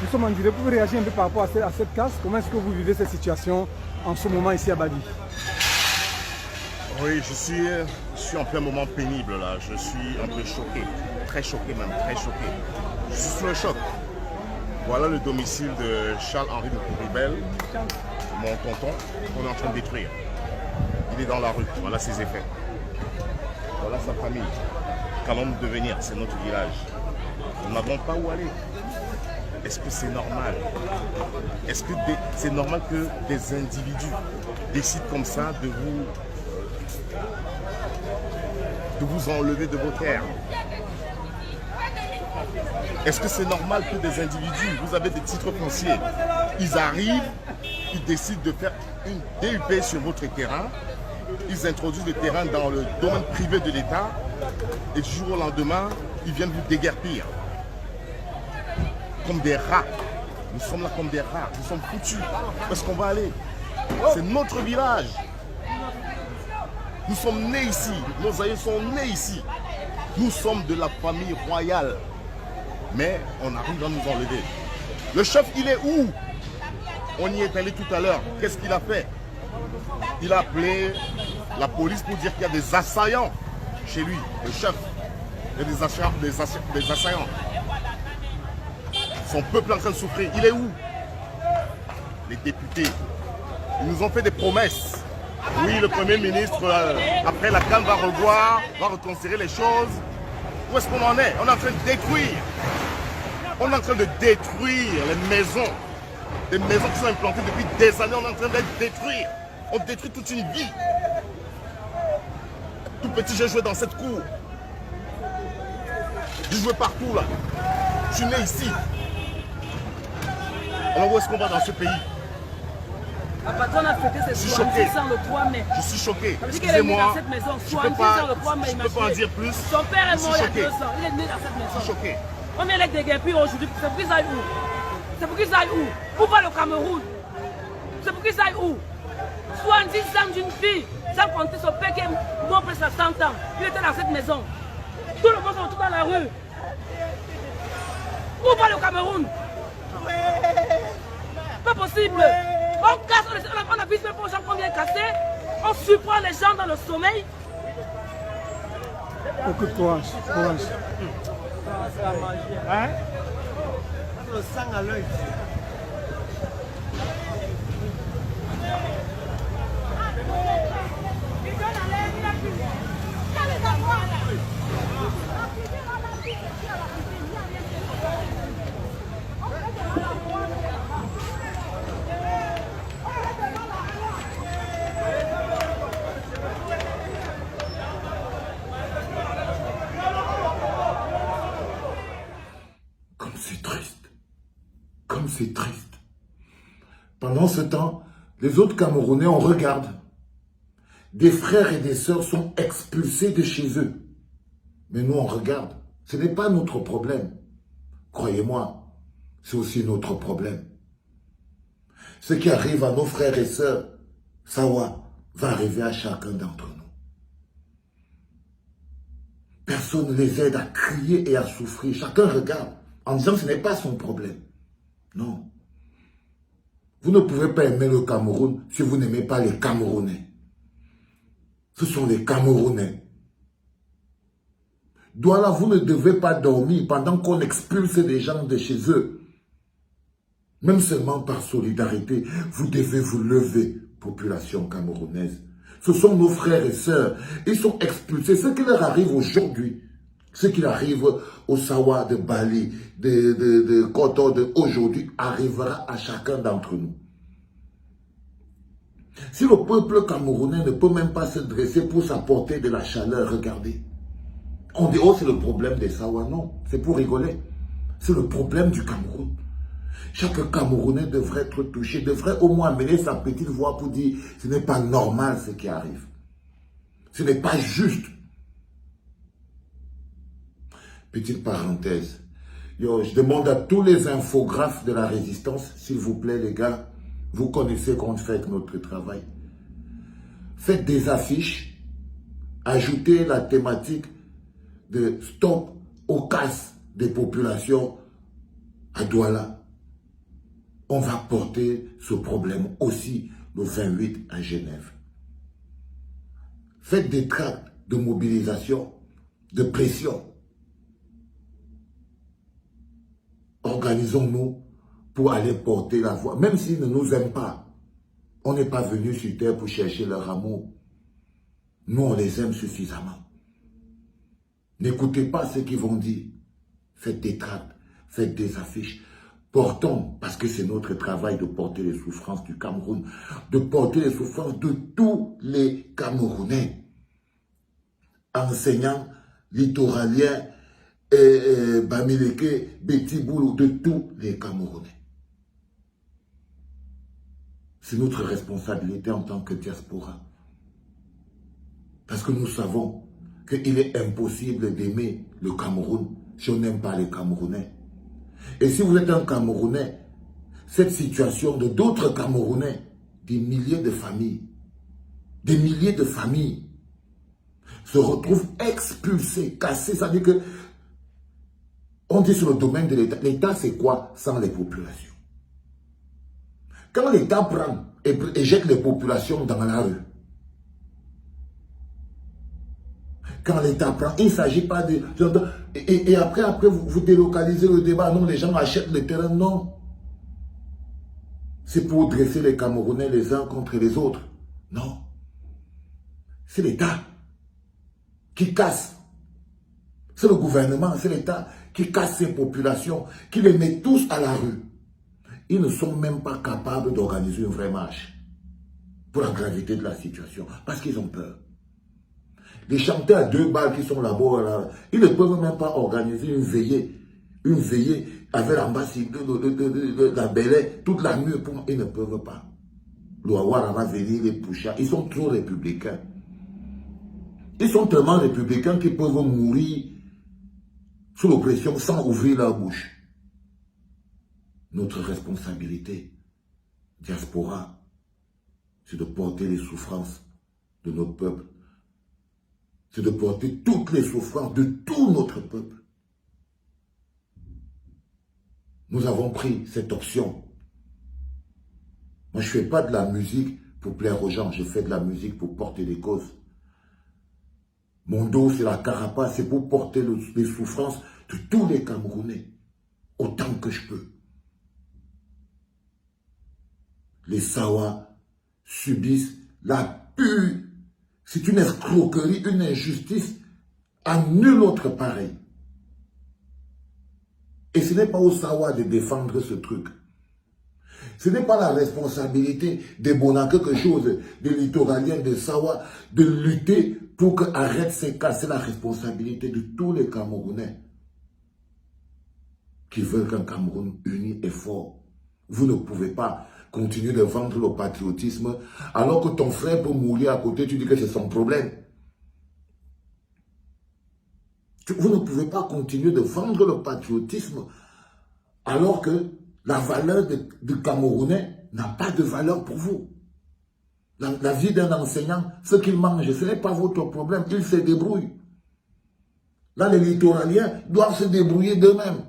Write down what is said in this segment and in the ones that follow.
Nous sommes en direct. Vous pouvez réagir un peu par rapport à cette casse. Comment est-ce que vous vivez cette situation en ce moment ici à Bali? Oui, je suis en plein moment pénible là. Je suis un peu choqué. Très choqué même, très choqué. Je suis sous le choc. Voilà le domicile de Charles-Henri de Couribel, mon tonton, qu'on est en train de détruire. Il est dans la rue. Voilà ses effets. Voilà sa famille. Qu'allons-nous devenir? C'est notre village. Nous n'avons pas où aller. Est-ce que c'est normal? Est-ce que c'est normal que des individus décident comme ça de vous enlever de vos terres? Est-ce que c'est normal que des individus, vous avez des titres fonciers, ils arrivent, ils décident de faire une DUP sur votre terrain, ils introduisent le terrain dans le domaine privé de l'État et du jour au lendemain, ils viennent vous déguerpir. Comme des rats. Nous sommes là comme des rats. Nous sommes foutus. Où est-ce qu'on va aller? C'est notre village. Nous sommes nés ici. Nos aïeux sont nés ici. Nous sommes de la famille royale. Mais on arrive à nous enlever. Le chef, il est où? On y est allé tout à l'heure. Qu'est-ce qu'il a fait? Il a appelé la police pour dire qu'il y a des assaillants chez lui. Le chef. Il y a des assaillants. Son peuple est en train de souffrir. Il est où? Les députés. Ils nous ont fait des promesses. Oui, le Premier ministre, après la CAN, va revoir, va reconsidérer les choses. Où est-ce qu'on en est? On est en train de détruire. On est en train de détruire les maisons. Des maisons qui sont implantées depuis des années. On est en train de détruire. On détruit toute une vie. Tout petit, j'ai joué dans cette cour. J'ai joué partout là. Je suis né ici. Alors où est-ce qu'on va dans ce pays? La patronne a fêté ses 70 ans le 3 mai. Je suis choqué. Excusez-moi. Je ne peux pas en dire plus. Son père est mort il y a 2 ans. Il est né dans cette maison. Je suis choqué. On vient les déguerpir aujourd'hui. C'est pour qu'ils aillent où? C'est pour qu'ils aillent où? Où va le Cameroun? C'est pour qu'ils aillent où? 70 ans d'une fille, sans compter son père qui est mort presque à 100 ans. Il était dans cette maison. Tout le monde se retrouve dans la rue. Où va le Cameroun? Pas possible. On casse, on a vu même pour les gens qu'on vient casser. On surprend les gens dans le sommeil. Beaucoup de courage. Courage. Hein? Le sang à l'œil. Comme c'est triste. Pendant ce temps, les autres Camerounais, on regarde. Des frères et des sœurs sont expulsés de chez eux. Mais nous, on regarde. Ce n'est pas notre problème. Croyez-moi, c'est aussi notre problème. Ce qui arrive à nos frères et sœurs, ça va arriver à chacun d'entre nous. Personne ne les aide à crier et à souffrir. Chacun regarde en disant que ce n'est pas son problème. Non. Vous ne pouvez pas aimer le Cameroun si vous n'aimez pas les Camerounais. Ce sont les Camerounais. Douala, vous ne devez pas dormir pendant qu'on expulse les gens de chez eux. Même seulement par solidarité, vous devez vous lever, population camerounaise. Ce sont nos frères et sœurs. Ils sont expulsés. Ce qui leur arrive aujourd'hui, ce qui arrive au Sawa de Bali, de Koto d'aujourd'hui, arrivera à chacun d'entre nous. Si le peuple camerounais ne peut même pas se dresser pour s'apporter de la chaleur, regardez. On dit, oh, c'est le problème des Sawa. Non, c'est pour rigoler. C'est le problème du Cameroun. Chaque Camerounais devrait être touché, devrait au moins amener sa petite voix pour dire, ce n'est pas normal ce qui arrive. Ce n'est pas juste. Petite parenthèse. Yo, je demande à tous les infographes de la résistance, s'il vous plaît les gars, vous connaissez qu'on fait avec notre travail. Faites des affiches, ajoutez la thématique de stop aux casses des populations à Douala. on va porter ce problème aussi le 28 à Genève. Faites des tracts de mobilisation, de pression. Organisons-nous pour aller porter la voix. Même s'ils ne nous aiment pas, on n'est pas venu sur terre pour chercher leur amour. Nous, on les aime suffisamment. N'écoutez pas ce qu'ils vont dire. Faites des tracts, faites des affiches. Portons, parce que c'est notre travail de porter les souffrances du Cameroun, de porter les souffrances de tous les Camerounais. Enseignants, littoraliens, Bamileke, Betty Boulou, de tous les Camerounais. C'est notre responsabilité en tant que diaspora. Parce que nous savons qu'il est impossible d'aimer le Cameroun si on n'aime pas les Camerounais. Et si vous êtes un Camerounais, cette situation de d'autres Camerounais, des milliers de familles, se retrouvent expulsés, cassés. Ça veut dire que, on dit sur le domaine de l'État, l'État c'est quoi sans les populations? Quand l'État prend et jette les populations dans la rue, quand l'État prend, il ne s'agit pas de... Et après vous délocalisez le débat. Non, les gens achètent le terrain. Non. C'est pour dresser les Camerounais les uns contre les autres. Non. C'est l'État qui casse. C'est le gouvernement, c'est l'État qui casse ces populations, qui les met tous à la rue. Ils ne sont même pas capables d'organiser une vraie marche pour la gravité de la situation, parce qu'ils ont peur. Les chanteurs à 2 balles qui sont là-bas, ils ne peuvent même pas organiser une veillée avec l'ambassadeur de la Bélé, toute la nuit, ils ne peuvent pas. L'Ouawara va venir les pousser, ils sont trop républicains. Ils sont tellement républicains qu'ils peuvent mourir sous l'oppression sans ouvrir leur bouche. Notre responsabilité, diaspora, c'est de porter les souffrances de notre peuple. C'est de porter toutes les souffrances de tout notre peuple. Nous avons pris cette option. Moi, je ne fais pas de la musique pour plaire aux gens, je fais de la musique pour porter des causes. Mon dos, c'est la carapace, c'est pour porter les souffrances de tous les Camerounais, autant que je peux. Les Sawa subissent la pure. C'est une escroquerie, une injustice à nul autre pareil. Et ce n'est pas aux Sawa de défendre ce truc. Ce n'est pas la responsabilité des Bonans, quelque chose, des littoraliens, des Sawa, de lutter pour qu'arrête ces cas. C'est la responsabilité de tous les Camerounais qui veulent qu'un Cameroun uni et fort. Vous ne pouvez pas continuer de vendre le patriotisme alors que ton frère peut mourir à côté, tu dis que c'est son problème. Vous ne pouvez pas continuer de vendre le patriotisme alors que la valeur du Camerounais n'a pas de valeur pour vous. La vie d'un enseignant, ce qu'il mange, ce n'est pas votre problème, il se débrouille. Là, les littoraliens doivent se débrouiller d'eux-mêmes.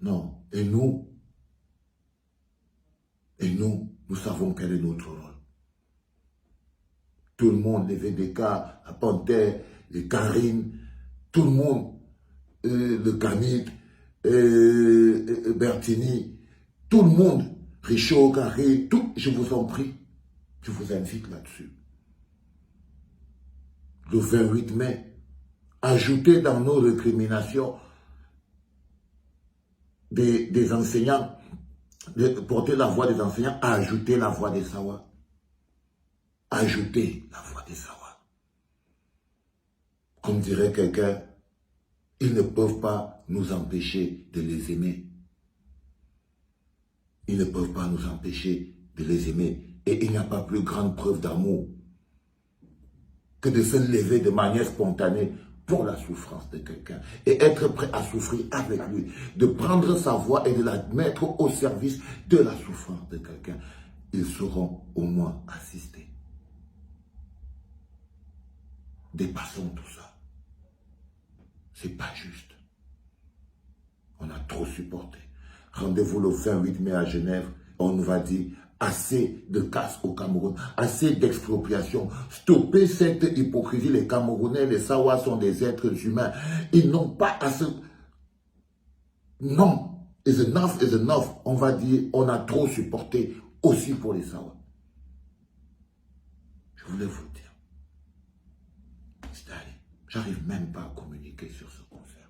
Non, et nous, nous savons quel est notre rôle. Tout le monde, les VDK, la Panthère, les Karine, tout le monde, le Kamik, Bertini, tout le monde, Richaud, Carré, tout, je vous en prie, je vous invite là-dessus. Le 28 mai, ajoutez dans nos récriminations des enseignants, de porter la voix des enseignants, à ajouter la voix des Sawa. Ajouter la voix des Sawa. Comme dirait quelqu'un, ils ne peuvent pas nous empêcher de les aimer. Ils ne peuvent pas nous empêcher de les aimer. Et il n'y a pas plus grande preuve d'amour que de se lever de manière spontanée pour la souffrance de quelqu'un et être prêt à souffrir avec lui, de prendre sa voix et de la mettre au service de la souffrance de quelqu'un. Ils seront au moins assistés. Dépassons tout ça. C'est pas juste. On a trop supporté. Rendez-vous le 28 mai à Genève. On nous va dire assez de casse au Cameroun, assez d'expropriation. Stoppez cette hypocrisie. Les Camerounais, les Sawa sont des êtres humains. Ils n'ont pas à se... Non. Is enough is enough. On va dire, on a trop supporté aussi pour les Sawa. Je voulais vous dire. J'arrive même pas à communiquer sur ce concert.